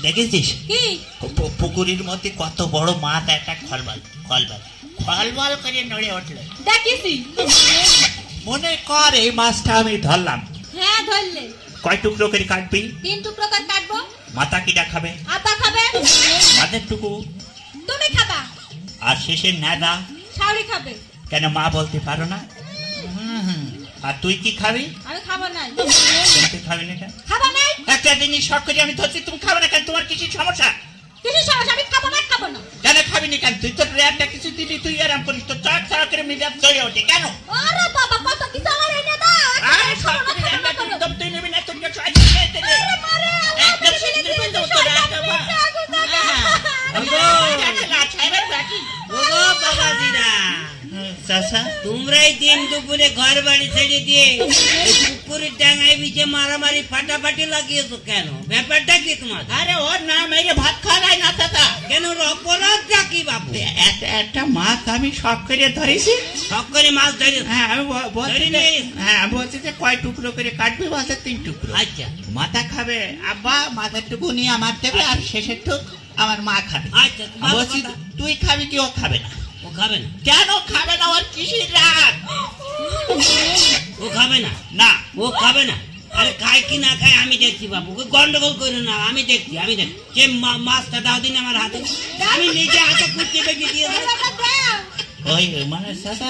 দেখেছিস পুকুরের মধ্যে কত বড় মাছ একটা খলবল খলবল খলবল করে নড়ে উঠলো। দেখেছি মনে কর এই মাছটা আমি ধরলাম। হ্যাঁ ধরলে। কয় টুকরো করে কাটবি? 3 টুকরো করে কাটবো। মাথা কিটা খাবে? আপা খাবে। মাথার টুকু তুমি খাবা। আর শেষের নাদা শাওরি খাবে। কেন মা বলতে পারো না? আর তুই কি খাবি? আমি খাবো না। তুই খাবি না কেন? খাবো না। একটা জিনিস শখ করে আমি ধরছি, তুমি খাবে না কেন? তোমার কিছু সমস্যা? কিছু সমস্যা? আমি খাবো না। খাবো না কেন খাবি না কেন? তুই তো রেয়ারটা কিছু দিলি, তুই আরাম করিস তো চট চট করে মিজাজ চলে ওঠে কেন? আরে বাবা কত কিছু আমার এনে দাও। আরে সব করে রান্না করে দম তুই নেবি না, তুই ছয় দিন খেতে দে। আরে মারে একদম সিদ্ধ করে দেব তো রাখা বা। ওগো বাবাজিরা, চাচা তোমরাই দিন দুপুরে ঘর বাড়ি ছেড়ে দিয়ে পুকুরের ডাঙায় বিচে মারামারি ফাটাফাটি লাগিয়েছো কেন? ব্যাপারটা কি তোমার? আরে ওর নাম মেরে ভাত খাওয়াই না চাচা। কেন অপরাধটা কি বাবু? একটা মাছ আমি শখ করে ধরেছি। শখ করে মাছ ধরে? হ্যাঁ আমি বলছি যে কয় টুকরো করে কাটবি? মাছের 3 টুকরো। আচ্ছা মাথা খাবে আব্বা, মাথার টুকু নিয়ে আমার দেবে, আর শেষের টুক আমার মা খাবে। আচ্ছা বলছি তুই খাবি কি ও খাবে না? ও খাবে না। কেন খাবে না? ওর কিসের রাগ? ও খাবে না? না ও খাবে না। আরে খায় কি না খায় আমি দেখছি বাবু, গন্ডগোল করে না। আমি দেখছি যে মাছটা দাও দিন আমার হাতে, আমি নিজে হাতে কুচিয়ে বেঁচে দিয়ে দেবো। ওই মানে চাচা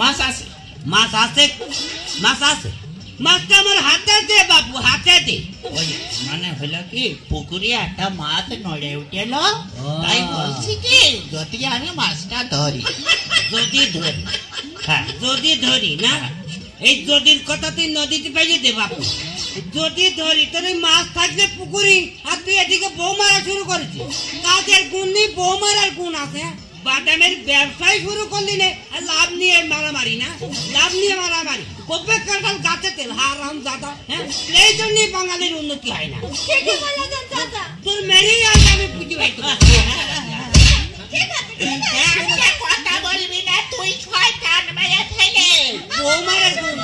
মাছ আছে। মাছ আছে? মাছ আছে? মাছটা আমার হাতে দে বাবু, হাতে দে। ওই মানে হলো কি পুকুরে একটা মাছ নড়ে উঠেল, তাই বলছি কি যদি আমি মাছটা ধরি। যদি ধরি? হ্যাঁ যদি ধরি না, এই যদির কথা তুই নদীতে পেয়ে দে বাবু। যদি ধরি তোর ওই মাছ থাকলে পুকুরি, আর তুই এদিকে বউ মারা শুরু করেছিস। কাজের গুণ নেই, বউ মারার গুণ আছে। বাদামের ব্যবসায় শুরু করলি না, আর লাভ নিয়ে মারামারি না, লাভ নিয়ে মারামারি। কবে কাঁঠাল গাছে তেল হারাম দাদা। হ্যাঁ এই জন্যই বাঙালির উন্নতি হয় না। ঠিকই বলেছেন চাচা। তোর মেরেই আজ আমি পুজো হইতো। কথা বলবি না তুই, শয়তান মেয়ে ছেলে। বউ মারার গুণ,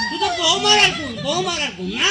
তুই তো বউ মারার গুণ, বউ মারার গুণ না।